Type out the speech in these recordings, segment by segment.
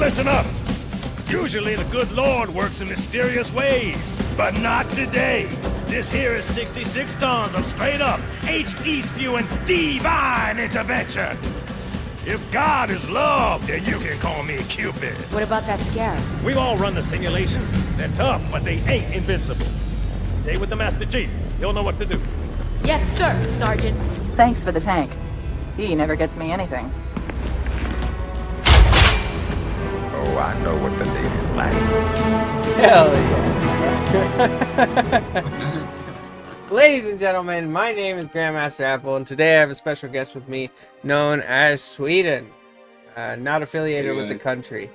listen up. Usually the good Lord works in mysterious ways, but not today. This here is 66 tons of straight-up, H-E-spewing divine intervention. If God is love, then you can call me Cupid. What about that scare? We've all run the simulations. They're tough, but they ain't invincible. Stay with the Master Chief. He'll know what to do. Yes, sir, Sergeant. Thanks for the tank. He never gets me anything. Oh, I know what the ladies like. Hell yeah. Ladies and gentlemen, my name is Grandmaster Apple, and today I have a special guest with me known as Sweden. Not affiliated with the country.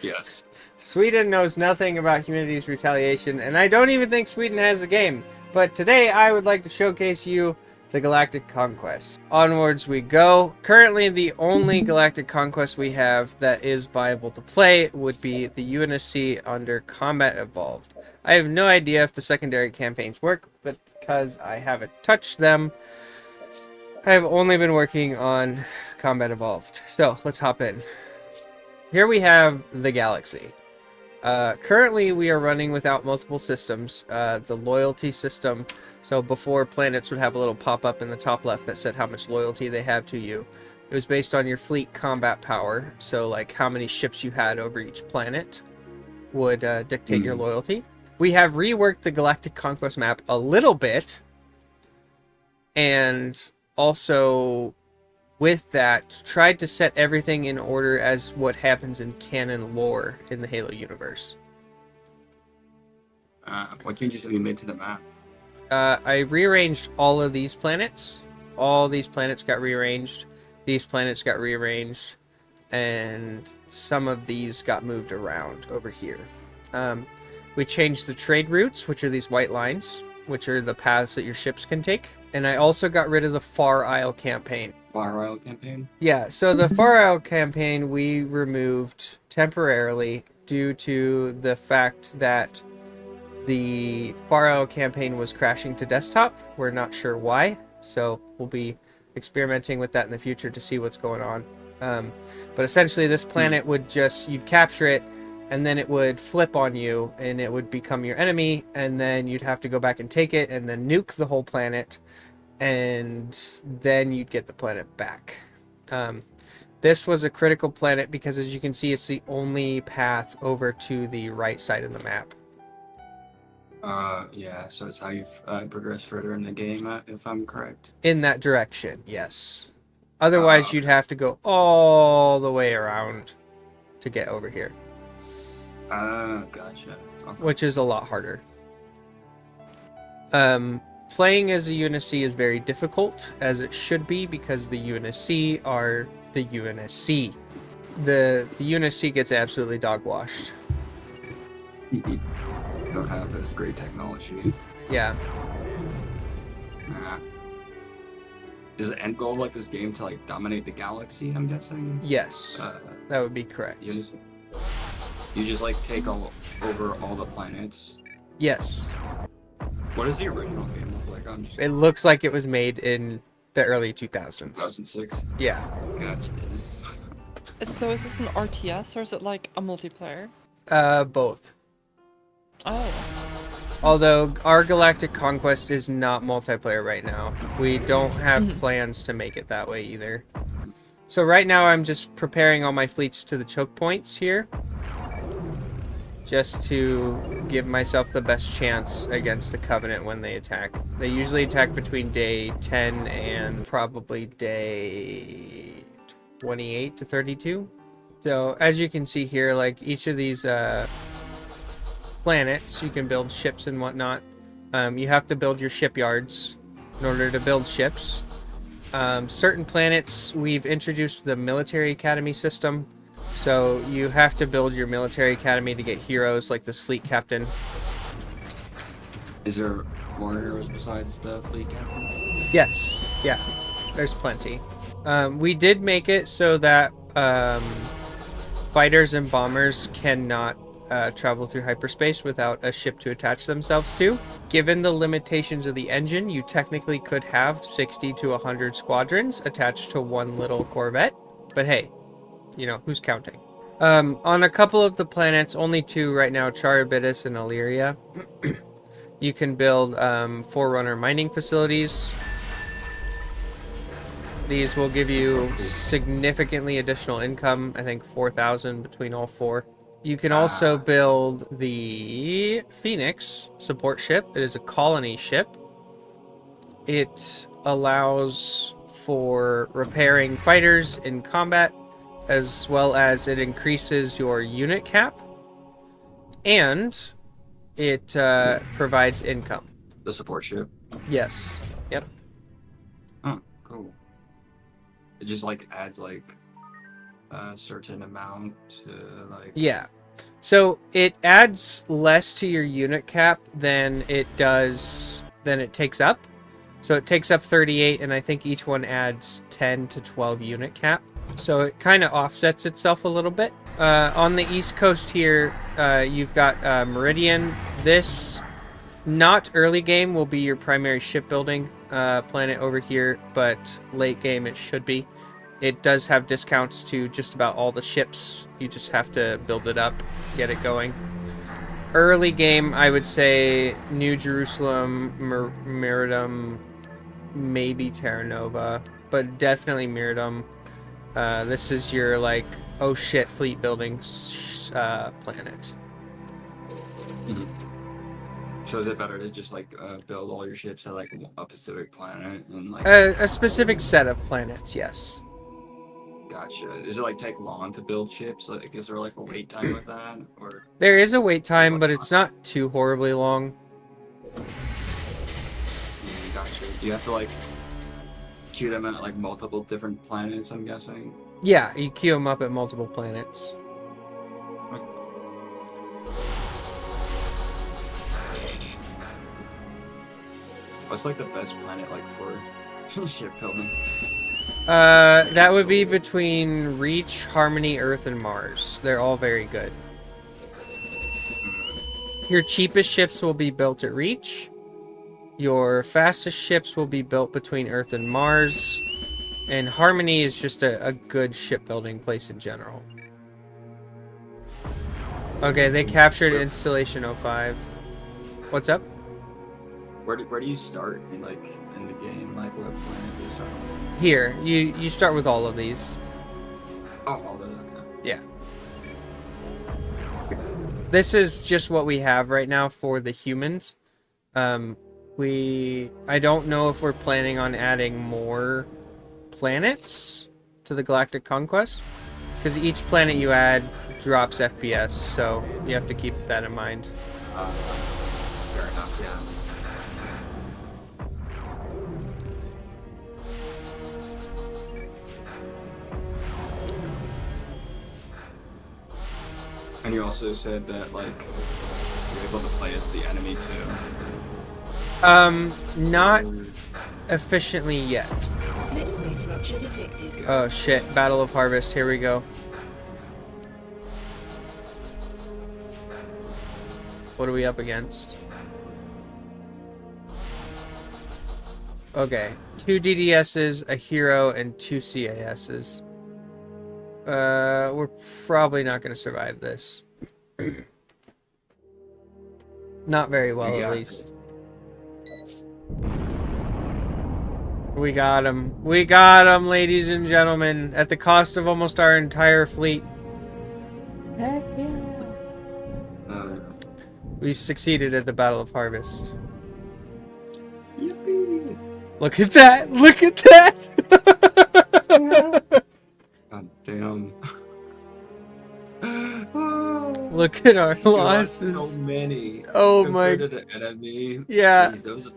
Yes. Sweden knows nothing about humanity's retaliation, and I don't even think Sweden has a game. But today I would like to showcase you the Galactic Conquest. Onwards we go. Currently the only Galactic Conquest we have that is viable to play would be the UNSC under Combat Evolved. I have no idea if the secondary campaigns work, but because I haven't touched them, I have only been working on Combat Evolved. So let's hop in. Here we have the galaxy. Currently we are running without multiple systems. The loyalty system, so before planets would have a little pop-up in the top left that said how much loyalty they have to you. It was based on your fleet combat power, so like how many ships you had over each planet would dictate your loyalty. We have reworked the Galactic Conquest map a little bit, and also with that tried to set everything in order as what happens in canon lore in the Halo universe. What changes have you made to the map? I rearranged all of these planets. All these planets got rearranged. These planets got rearranged. And some of these got moved around over here. We changed the trade routes, which are these white lines, which are the paths that your ships can take. And I also got rid of the Far Isle campaign. Far Isle campaign? Yeah, so the Far Isle campaign we removed temporarily due to the fact that the Far Isle campaign was crashing to desktop. We're not sure why, so we'll be experimenting with that in the future to see what's going on. But essentially this planet would just, you'd capture it, and then it would flip on you, and it would become your enemy, and then you'd have to go back and take it, and then nuke the whole planet, and then you'd get the planet back. This was a critical planet because, as you can see, it's the only path over to the right side of the map. Yeah, so it's how you progress further in the game, if I'm correct. In that direction, yes. Otherwise, you'd have to go all the way around to get over here. Gotcha. Okay. Which is a lot harder. Playing as the UNSC is very difficult, as it should be, because the UNSC are the UNSC. The UNSC gets absolutely dog-washed. You don't have this great technology. Yeah. Nah. Is the end goal of like this game to like dominate the galaxy, I'm guessing? Yes, that would be correct. You just like take over all the planets? Yes. What does the original game look like? It looks like it was made in the early 2000s. 2006? Yeah. Gotcha. So is this an RTS or is it like a multiplayer? Both. Oh. Although our Galactic Conquest is not multiplayer right now. We don't have plans to make it that way either. So right now I'm just preparing all my fleets to the choke points here, just to give myself the best chance against the Covenant when they attack. They usually attack between day 10 and probably day 28 to 32. So as you can see here, like each of these planets, you can build ships and whatnot. You have to build your shipyards in order to build ships. Certain planets, we've introduced the military academy system. So you have to build your military academy to get heroes like this fleet captain. Is there more heroes besides the fleet captain? Yes, yeah, there's plenty. We did make it so that fighters and bombers cannot travel through hyperspace without a ship to attach themselves to. Given the limitations of the engine, you technically could have 60 to 100 squadrons attached to one little corvette. But hey, you know, who's counting? On a couple of the planets, only 2 right now, Charybdis and Illyria, you can build Forerunner mining facilities. These will give you significantly additional income, I think 4,000 between all 4. You can also build the Phoenix support ship. It is a colony ship. It allows for repairing fighters in combat, as well as it increases your unit cap, and it provides income. The support ship. Yes. Yep. Oh, cool. It just like adds like a certain amount to like. Yeah. So it adds less to your unit cap than it takes up. So it takes up 38, and I think each one adds 10 to 12 unit cap. So it kind of offsets itself a little bit. On the east coast here, you've got Meridian. This, not early game, will be your primary shipbuilding planet over here, but late game it should be. It does have discounts to just about all the ships. You just have to build it up, get it going. Early game, I would say New Jerusalem, Meridum, maybe Terra Nova, but definitely Meridum. This is your, like, oh shit, fleet building planet. So is it better to just like build all your ships at like a Pacific planet and like? A specific set of planets, yes. Gotcha. Does it like take long to build ships? Like, is there like a wait time with that, or? There is a wait time, but it's not too horribly long. Gotcha. Do you have to like queue them at like multiple different planets? I'm guessing. Yeah, you queue them up at multiple planets. What's like the best planet like for shipbuilding? That would be between Reach, Harmony, Earth, and Mars. They're all very good. Your cheapest ships will be built at Reach. Your fastest ships will be built between Earth and Mars. And Harmony is just a good shipbuilding place in general. Okay, they captured Installation 05. What's up? Where do you start in like in the game? Like what planet do you start on? Here, you start with all of these. Oh, all those. Okay. Yeah. This is just what we have right now for the humans. I don't know if we're planning on adding more planets to the Galactic Conquest, because each planet you add drops FPS, so you have to keep that in mind. Fair enough. Yeah. And you also said that like you're able to play as the enemy too. Not efficiently yet. Oh shit, Battle of Harvest, here we go. What are we up against? Okay, 2 DDSs, a hero, and 2 CASs. We're probably not going to survive this. Not very well, at least. We got him. We got him, ladies and gentlemen, at the cost of almost our entire fleet. Heck yeah. We've succeeded at the Battle of Harvest. Yippee. Look at that! Look at that! God damn. Look at our You lost losses. so many. Oh my. Compared to the enemy. Yeah. Jeez, those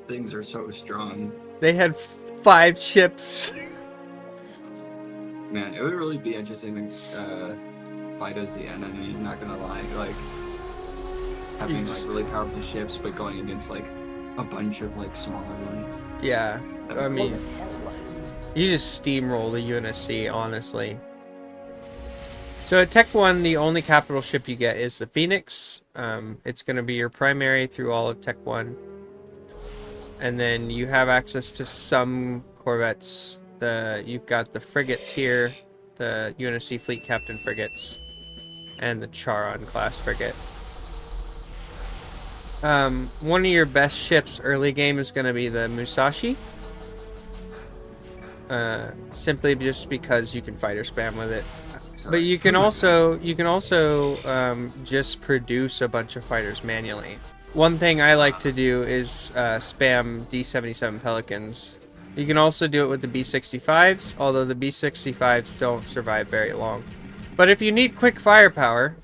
things are so strong. They had 5 ships. Man, it would really be interesting to fight as the enemy, not gonna lie. Like, having like really powerful ships, but going against like a bunch of like smaller ones. Yeah, That'd I be mean, cool. you just steamroll the UNSC, honestly. So at Tech 1, the only capital ship you get is the Phoenix. It's going to be your primary through all of Tech 1. And then you have access to some corvettes. You've got the frigates here, the UNSC Fleet Captain frigates and the Charon class frigate. One of your best ships early game is going to be the Musashi. Simply just because you can fighter spam with it. But you can also just produce a bunch of fighters manually. One thing I like to do is spam D-77 Pelicans. You can also do it with the B-65s, although the B-65s don't survive very long. But if you need quick firepower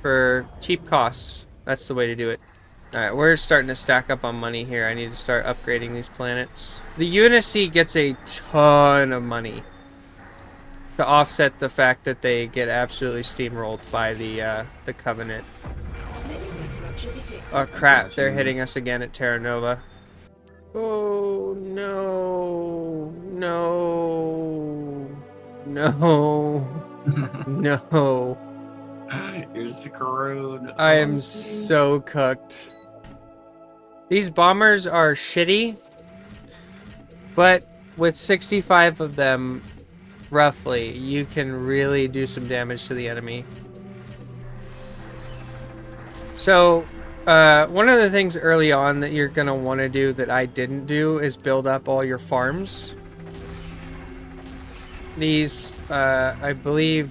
for cheap costs, that's the way to do it. Alright, we're starting to stack up on money here. I need to start upgrading these planets. The UNSC gets a ton of money to offset the fact that they get absolutely steamrolled by the Covenant. Oh crap, they're hitting us again at Terra Nova. Oh no, no, no, no. You're screwed. I am so cooked. These bombers are shitty, but with 65 of them, roughly, you can really do some damage to the enemy. So, one of the things early on that you're going to want to do that I didn't do is build up all your farms. These, I believe,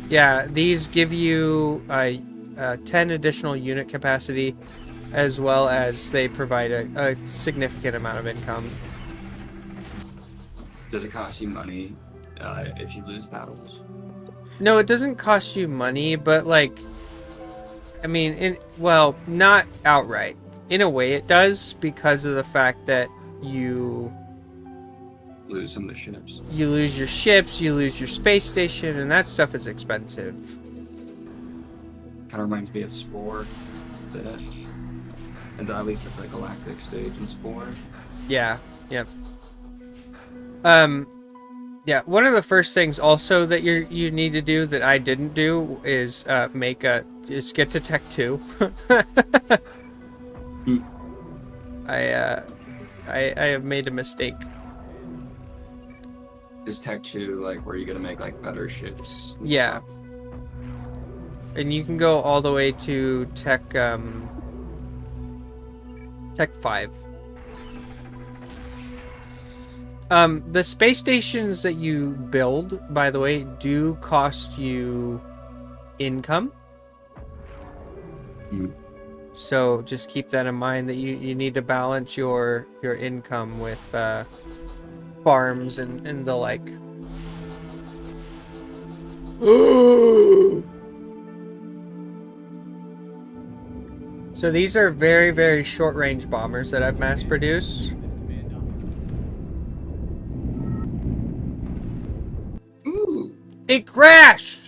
yeah, these give you 10 additional unit capacity, as well as they provide a significant amount of income. Does it cost you money if you lose battles? No, it doesn't cost you money, but like, I mean, well, not outright. In a way it does, because of the fact that you Lose some of the ships. You lose your ships, you lose your space station, and that stuff is expensive. Kind of reminds me of Spore. And at least at the Galactic stage in Spore. Yeah, yep. Yeah, one of the first things also that you need to do that I didn't do is get to Tech 2. I have made a mistake. Is Tech 2 like where you're gonna make like better ships? Yeah. And you can go all the way to Tech 5. The space stations that you build, by the way, do cost you income. So just keep that in mind, that you need to balance your income with farms and the like. So these are very, very short-range bombers that I've mass-produced. Ooh. It crashed!